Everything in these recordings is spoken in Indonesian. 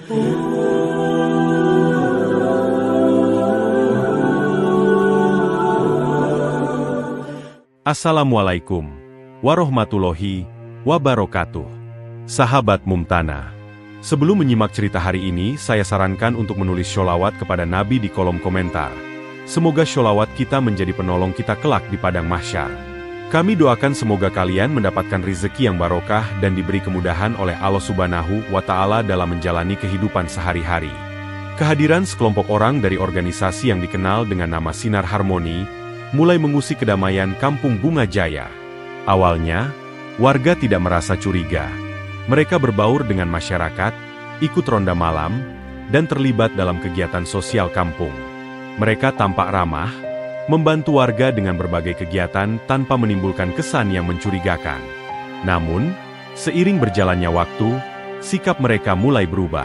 Assalamualaikum warahmatullahi wabarakatuh. Sahabat Mumtana, sebelum menyimak cerita hari ini, saya sarankan untuk menulis sholawat kepada Nabi di kolom komentar. Semoga sholawat kita menjadi penolong kita kelak di padang mahsyar. Kami doakan semoga kalian mendapatkan rezeki yang barokah dan diberi kemudahan oleh Allah Subhanahu wa Ta'ala dalam menjalani kehidupan sehari-hari. Kehadiran sekelompok orang dari organisasi yang dikenal dengan nama Sinar Harmoni mulai mengusik kedamaian Kampung Bunga Jaya. Awalnya, warga tidak merasa curiga. Mereka berbaur dengan masyarakat, ikut ronda malam, dan terlibat dalam kegiatan sosial kampung. Mereka tampak ramah, membantu warga dengan berbagai kegiatan tanpa menimbulkan kesan yang mencurigakan. Namun, seiring berjalannya waktu, sikap mereka mulai berubah.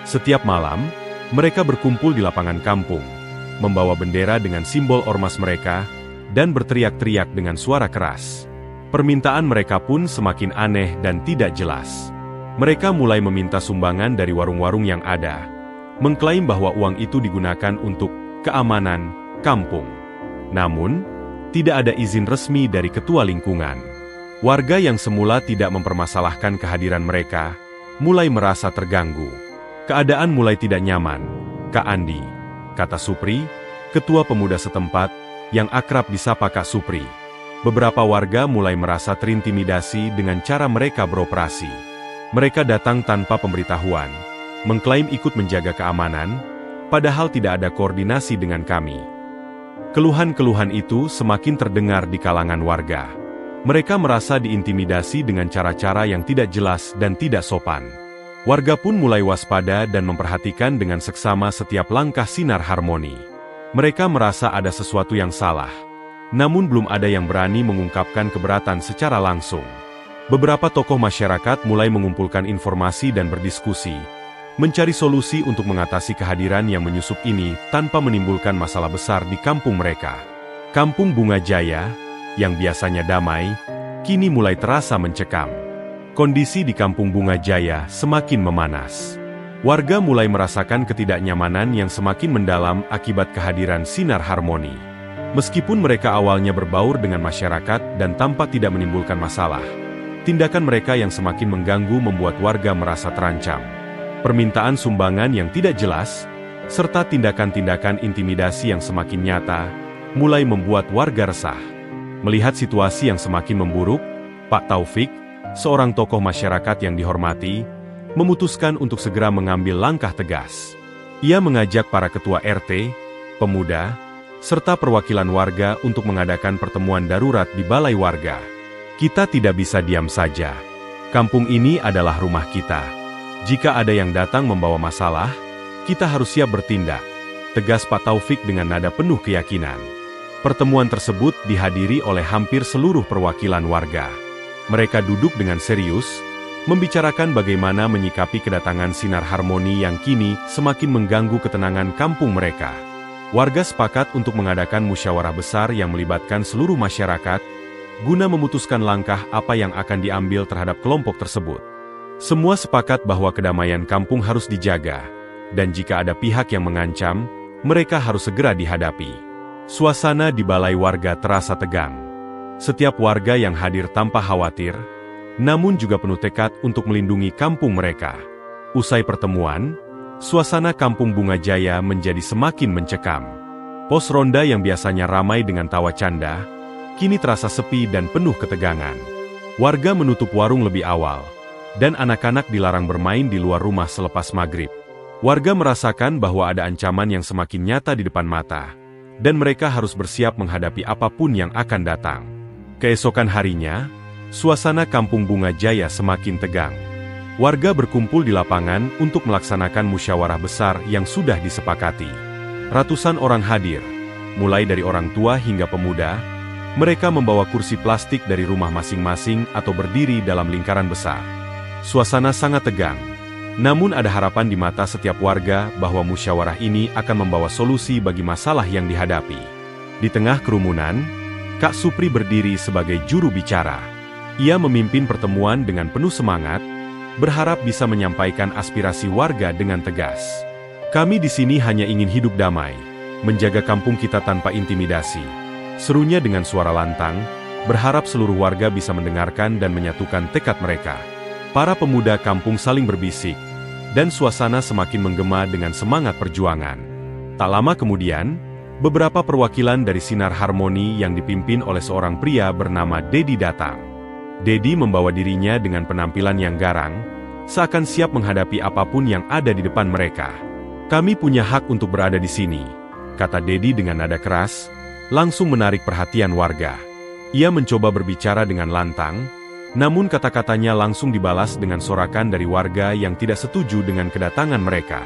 Setiap malam, mereka berkumpul di lapangan kampung, membawa bendera dengan simbol ormas mereka, dan berteriak-teriak dengan suara keras. Permintaan mereka pun semakin aneh dan tidak jelas. Mereka mulai meminta sumbangan dari warung-warung yang ada, mengklaim bahwa uang itu digunakan untuk keamanan kampung. Namun, tidak ada izin resmi dari ketua lingkungan. Warga yang semula tidak mempermasalahkan kehadiran mereka, mulai merasa terganggu. Keadaan mulai tidak nyaman, Kak Andi, kata Supri, ketua pemuda setempat, yang akrab disapa Kak Supri. Beberapa warga mulai merasa terintimidasi dengan cara mereka beroperasi. Mereka datang tanpa pemberitahuan, mengklaim ikut menjaga keamanan, padahal tidak ada koordinasi dengan kami. Keluhan-keluhan itu semakin terdengar di kalangan warga. Mereka merasa diintimidasi dengan cara-cara yang tidak jelas dan tidak sopan. Warga pun mulai waspada dan memperhatikan dengan seksama setiap langkah Sinar Harmoni. Mereka merasa ada sesuatu yang salah, namun belum ada yang berani mengungkapkan keberatan secara langsung. Beberapa tokoh masyarakat mulai mengumpulkan informasi dan berdiskusi, mencari solusi untuk mengatasi kehadiran yang menyusup ini tanpa menimbulkan masalah besar di kampung mereka. Kampung Bunga Jaya, yang biasanya damai, kini mulai terasa mencekam. Kondisi di Kampung Bunga Jaya semakin memanas. Warga mulai merasakan ketidaknyamanan yang semakin mendalam akibat kehadiran Sinar Harmoni. Meskipun mereka awalnya berbaur dengan masyarakat dan tampak tidak menimbulkan masalah, tindakan mereka yang semakin mengganggu membuat warga merasa terancam. Permintaan sumbangan yang tidak jelas, serta tindakan-tindakan intimidasi yang semakin nyata, mulai membuat warga resah. Melihat situasi yang semakin memburuk, Pak Taufik, seorang tokoh masyarakat yang dihormati, memutuskan untuk segera mengambil langkah tegas. Ia mengajak para ketua RT, pemuda, serta perwakilan warga untuk mengadakan pertemuan darurat di balai warga. Kita tidak bisa diam saja. Kampung ini adalah rumah kita. Jika ada yang datang membawa masalah, kita harus siap bertindak, tegas Pak Taufik dengan nada penuh keyakinan. Pertemuan tersebut dihadiri oleh hampir seluruh perwakilan warga. Mereka duduk dengan serius, membicarakan bagaimana menyikapi kedatangan Sinar Harmoni yang kini semakin mengganggu ketenangan kampung mereka. Warga sepakat untuk mengadakan musyawarah besar yang melibatkan seluruh masyarakat, guna memutuskan langkah apa yang akan diambil terhadap kelompok tersebut. Semua sepakat bahwa kedamaian kampung harus dijaga, dan jika ada pihak yang mengancam, mereka harus segera dihadapi. Suasana di balai warga terasa tegang. Setiap warga yang hadir tanpa khawatir, namun juga penuh tekad untuk melindungi kampung mereka. Usai pertemuan, suasana Kampung Bunga Jaya menjadi semakin mencekam. Pos ronda yang biasanya ramai dengan tawa canda, kini terasa sepi dan penuh ketegangan. Warga menutup warung lebih awal, dan anak-anak dilarang bermain di luar rumah selepas maghrib. Warga merasakan bahwa ada ancaman yang semakin nyata di depan mata, dan mereka harus bersiap menghadapi apapun yang akan datang. Keesokan harinya, suasana Kampung Bunga Jaya semakin tegang. Warga berkumpul di lapangan untuk melaksanakan musyawarah besar yang sudah disepakati. Ratusan orang hadir, mulai dari orang tua hingga pemuda. Mereka membawa kursi plastik dari rumah masing-masing atau berdiri dalam lingkaran besar. Suasana sangat tegang, namun ada harapan di mata setiap warga bahwa musyawarah ini akan membawa solusi bagi masalah yang dihadapi. Di tengah kerumunan, Kak Supri berdiri sebagai juru bicara. Ia memimpin pertemuan dengan penuh semangat, berharap bisa menyampaikan aspirasi warga dengan tegas. Kami di sini hanya ingin hidup damai, menjaga kampung kita tanpa intimidasi. Serunya dengan suara lantang, berharap seluruh warga bisa mendengarkan dan menyatukan tekad mereka. Para pemuda kampung saling berbisik, dan suasana semakin menggema dengan semangat perjuangan. Tak lama kemudian, beberapa perwakilan dari Sinar Harmoni yang dipimpin oleh seorang pria bernama Dedi datang. Dedi membawa dirinya dengan penampilan yang garang, seakan siap menghadapi apapun yang ada di depan mereka. "Kami punya hak untuk berada di sini," kata Dedi dengan nada keras, langsung menarik perhatian warga. Ia mencoba berbicara dengan lantang, namun kata-katanya langsung dibalas dengan sorakan dari warga yang tidak setuju dengan kedatangan mereka.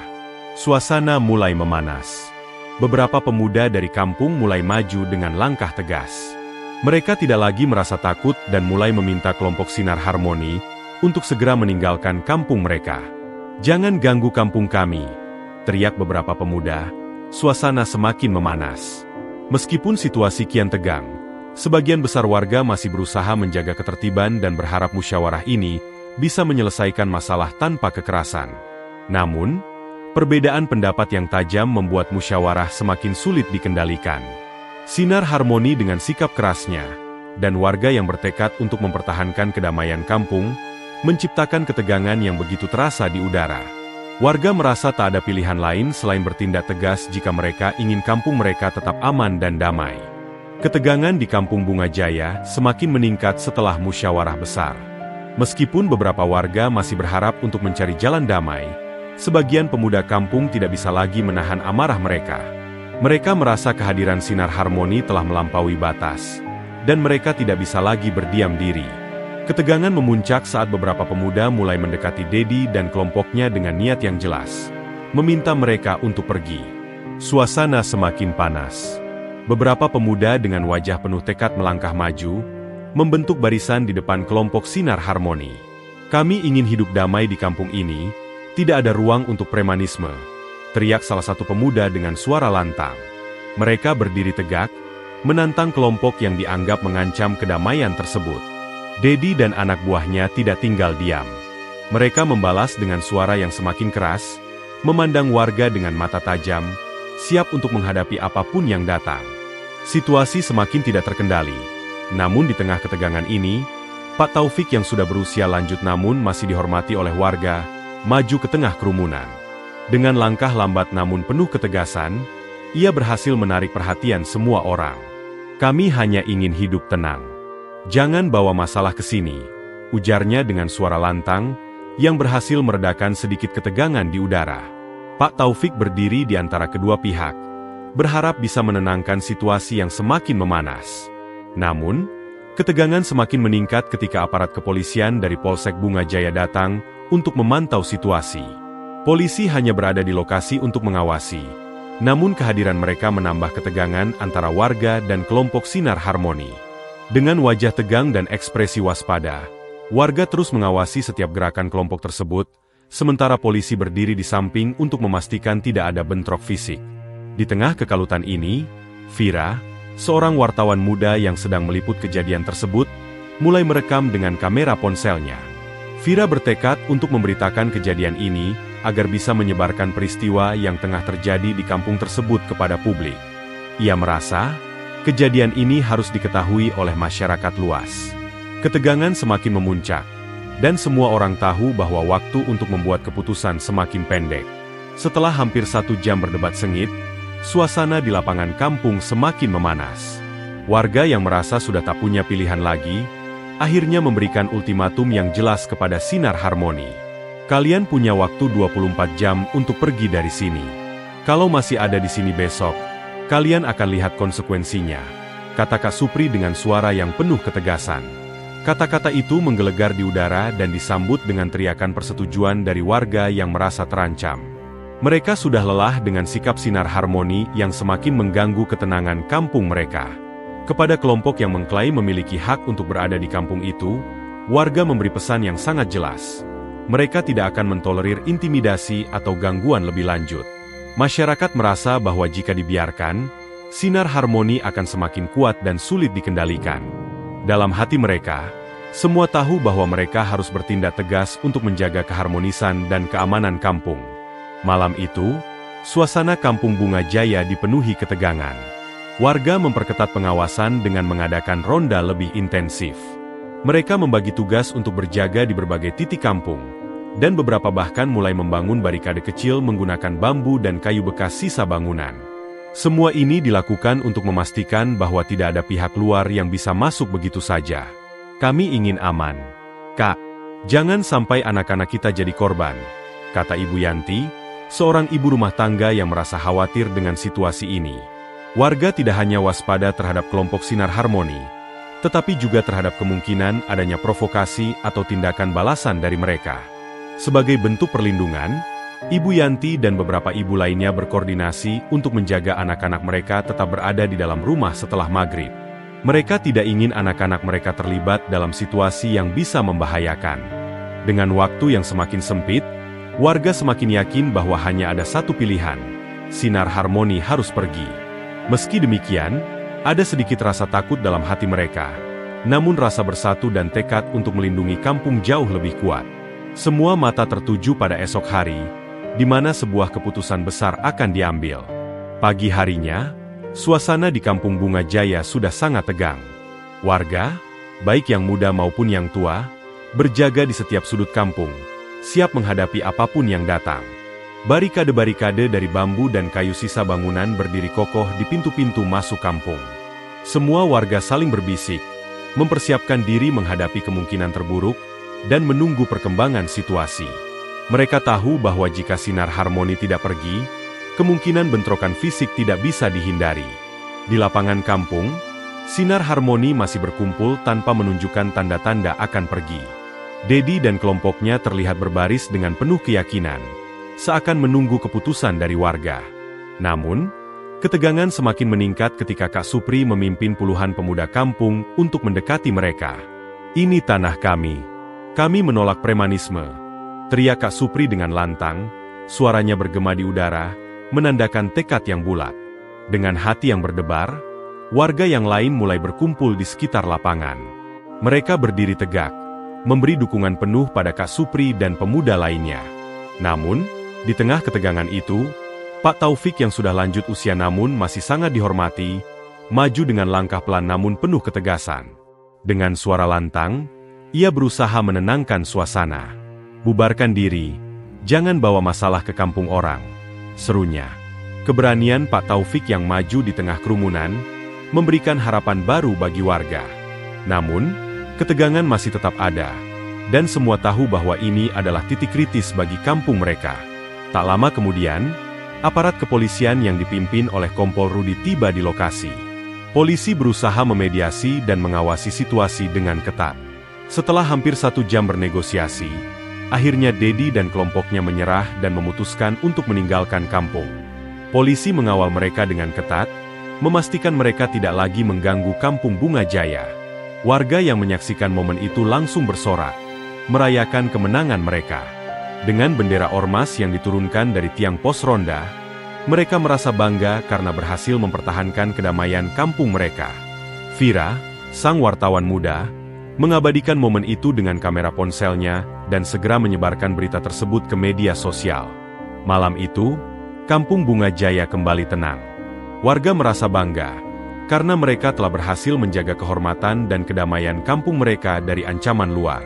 Suasana mulai memanas. Beberapa pemuda dari kampung mulai maju dengan langkah tegas. Mereka tidak lagi merasa takut dan mulai meminta kelompok Sinar Harmoni untuk segera meninggalkan kampung mereka. "Jangan ganggu kampung kami," teriak beberapa pemuda. Suasana semakin memanas. Meskipun situasi kian tegang, sebagian besar warga masih berusaha menjaga ketertiban dan berharap musyawarah ini bisa menyelesaikan masalah tanpa kekerasan. Namun, perbedaan pendapat yang tajam membuat musyawarah semakin sulit dikendalikan. Sinar Harmoni dengan sikap kerasnya, dan warga yang bertekad untuk mempertahankan kedamaian kampung, menciptakan ketegangan yang begitu terasa di udara. Warga merasa tak ada pilihan lain selain bertindak tegas jika mereka ingin kampung mereka tetap aman dan damai. Ketegangan di Kampung Bunga Jaya semakin meningkat setelah musyawarah besar. Meskipun beberapa warga masih berharap untuk mencari jalan damai, sebagian pemuda kampung tidak bisa lagi menahan amarah mereka. Mereka merasa kehadiran Sinar Harmoni telah melampaui batas, dan mereka tidak bisa lagi berdiam diri. Ketegangan memuncak saat beberapa pemuda mulai mendekati Dedi dan kelompoknya dengan niat yang jelas, meminta mereka untuk pergi. Suasana semakin panas. Beberapa pemuda dengan wajah penuh tekad melangkah maju, membentuk barisan di depan kelompok Sinar Harmoni. "Kami ingin hidup damai di kampung ini, tidak ada ruang untuk premanisme," teriak salah satu pemuda dengan suara lantang. Mereka berdiri tegak, menantang kelompok yang dianggap mengancam kedamaian tersebut. Dedi dan anak buahnya tidak tinggal diam. Mereka membalas dengan suara yang semakin keras, memandang warga dengan mata tajam, siap untuk menghadapi apapun yang datang. Situasi semakin tidak terkendali. Namun di tengah ketegangan ini, Pak Taufik yang sudah berusia lanjut namun masih dihormati oleh warga, maju ke tengah kerumunan. Dengan langkah lambat namun penuh ketegasan, ia berhasil menarik perhatian semua orang. "Kami hanya ingin hidup tenang. Jangan bawa masalah ke sini," ujarnya dengan suara lantang, yang berhasil meredakan sedikit ketegangan di udara. Pak Taufik berdiri di antara kedua pihak, berharap bisa menenangkan situasi yang semakin memanas. Namun, ketegangan semakin meningkat ketika aparat kepolisian dari Polsek Bunga Jaya datang untuk memantau situasi. Polisi hanya berada di lokasi untuk mengawasi, namun kehadiran mereka menambah ketegangan antara warga dan kelompok Sinar Harmoni. Dengan wajah tegang dan ekspresi waspada, warga terus mengawasi setiap gerakan kelompok tersebut, sementara polisi berdiri di samping untuk memastikan tidak ada bentrok fisik. Di tengah kekalutan ini, Vira, seorang wartawan muda yang sedang meliput kejadian tersebut, mulai merekam dengan kamera ponselnya. Vira bertekad untuk memberitakan kejadian ini agar bisa menyebarkan peristiwa yang tengah terjadi di kampung tersebut kepada publik. Ia merasa kejadian ini harus diketahui oleh masyarakat luas. Ketegangan semakin memuncak, dan semua orang tahu bahwa waktu untuk membuat keputusan semakin pendek. Setelah hampir 1 jam berdebat sengit, suasana di lapangan kampung semakin memanas. Warga yang merasa sudah tak punya pilihan lagi, akhirnya memberikan ultimatum yang jelas kepada Sinar Harmoni. "Kalian punya waktu 24 jam untuk pergi dari sini. Kalau masih ada di sini besok, kalian akan lihat konsekuensinya," kata Kak Supri dengan suara yang penuh ketegasan. Kata-kata itu menggelegar di udara dan disambut dengan teriakan persetujuan dari warga yang merasa terancam. Mereka sudah lelah dengan sikap Sinar Harmoni yang semakin mengganggu ketenangan kampung mereka. Kepada kelompok yang mengklaim memiliki hak untuk berada di kampung itu, warga memberi pesan yang sangat jelas. Mereka tidak akan mentolerir intimidasi atau gangguan lebih lanjut. Masyarakat merasa bahwa jika dibiarkan, Sinar Harmoni akan semakin kuat dan sulit dikendalikan. Dalam hati mereka, Semua tahu bahwa mereka harus bertindak tegas untuk menjaga keharmonisan dan keamanan kampung. Malam itu, suasana Kampung Bunga Jaya dipenuhi ketegangan. Warga memperketat pengawasan dengan mengadakan ronda lebih intensif. Mereka membagi tugas untuk berjaga di berbagai titik kampung, dan beberapa bahkan mulai membangun barikade kecil menggunakan bambu dan kayu bekas sisa bangunan. Semua ini dilakukan untuk memastikan bahwa tidak ada pihak luar yang bisa masuk begitu saja. Kami ingin aman. Kak, jangan sampai anak-anak kita jadi korban, kata Ibu Yanti, seorang ibu rumah tangga yang merasa khawatir dengan situasi ini. Warga tidak hanya waspada terhadap kelompok Sinar Harmoni, tetapi juga terhadap kemungkinan adanya provokasi atau tindakan balasan dari mereka. Sebagai bentuk perlindungan, Ibu Yanti dan beberapa ibu lainnya berkoordinasi untuk menjaga anak-anak mereka tetap berada di dalam rumah setelah maghrib. Mereka tidak ingin anak-anak mereka terlibat dalam situasi yang bisa membahayakan. Dengan waktu yang semakin sempit, warga semakin yakin bahwa hanya ada satu pilihan: Sinar Harmoni harus pergi. Meski demikian, ada sedikit rasa takut dalam hati mereka. Namun rasa bersatu dan tekad untuk melindungi kampung jauh lebih kuat. Semua mata tertuju pada esok hari, di mana sebuah keputusan besar akan diambil. Pagi harinya, suasana di Kampung Bunga Jaya sudah sangat tegang. Warga, baik yang muda maupun yang tua, berjaga di setiap sudut kampung, siap menghadapi apapun yang datang. Barikade-barikade dari bambu dan kayu sisa bangunan berdiri kokoh di pintu-pintu masuk kampung. Semua warga saling berbisik, mempersiapkan diri menghadapi kemungkinan terburuk, dan menunggu perkembangan situasi. Mereka tahu bahwa jika Sinar Harmoni tidak pergi, kemungkinan bentrokan fisik tidak bisa dihindari. Di lapangan kampung, Sinar Harmoni masih berkumpul tanpa menunjukkan tanda-tanda akan pergi. Dedi dan kelompoknya terlihat berbaris dengan penuh keyakinan, seakan menunggu keputusan dari warga. Namun, ketegangan semakin meningkat ketika Kak Supri memimpin puluhan pemuda kampung untuk mendekati mereka. "Ini tanah kami. Kami menolak premanisme," teriak Kak Supri dengan lantang, suaranya bergema di udara, menandakan tekad yang bulat. Dengan hati yang berdebar, warga yang lain mulai berkumpul di sekitar lapangan. Mereka berdiri tegak, memberi dukungan penuh pada Kak Supri dan pemuda lainnya. Namun, di tengah ketegangan itu, Pak Taufik yang sudah lanjut usia namun masih sangat dihormati, maju dengan langkah pelan namun penuh ketegasan. Dengan suara lantang, ia berusaha menenangkan suasana. "Bubarkan diri, jangan bawa masalah ke kampung orang," serunya. Keberanian Pak Taufik yang maju di tengah kerumunan memberikan harapan baru bagi warga. Namun, ketegangan masih tetap ada, dan semua tahu bahwa ini adalah titik kritis bagi kampung mereka. Tak lama kemudian, aparat kepolisian yang dipimpin oleh Kompol Rudi tiba di lokasi. Polisi berusaha memediasi dan mengawasi situasi dengan ketat. Setelah hampir 1 jam bernegosiasi, akhirnya Dedi dan kelompoknya menyerah dan memutuskan untuk meninggalkan kampung. Polisi mengawal mereka dengan ketat, memastikan mereka tidak lagi mengganggu Kampung Bunga Jaya. Warga yang menyaksikan momen itu langsung bersorak, merayakan kemenangan mereka. Dengan bendera ormas yang diturunkan dari tiang pos ronda, mereka merasa bangga karena berhasil mempertahankan kedamaian kampung mereka. Vira, sang wartawan muda, mengabadikan momen itu dengan kamera ponselnya dan segera menyebarkan berita tersebut ke media sosial. Malam itu, Kampung Bunga Jaya kembali tenang. Warga merasa bangga, karena mereka telah berhasil menjaga kehormatan dan kedamaian kampung mereka dari ancaman luar.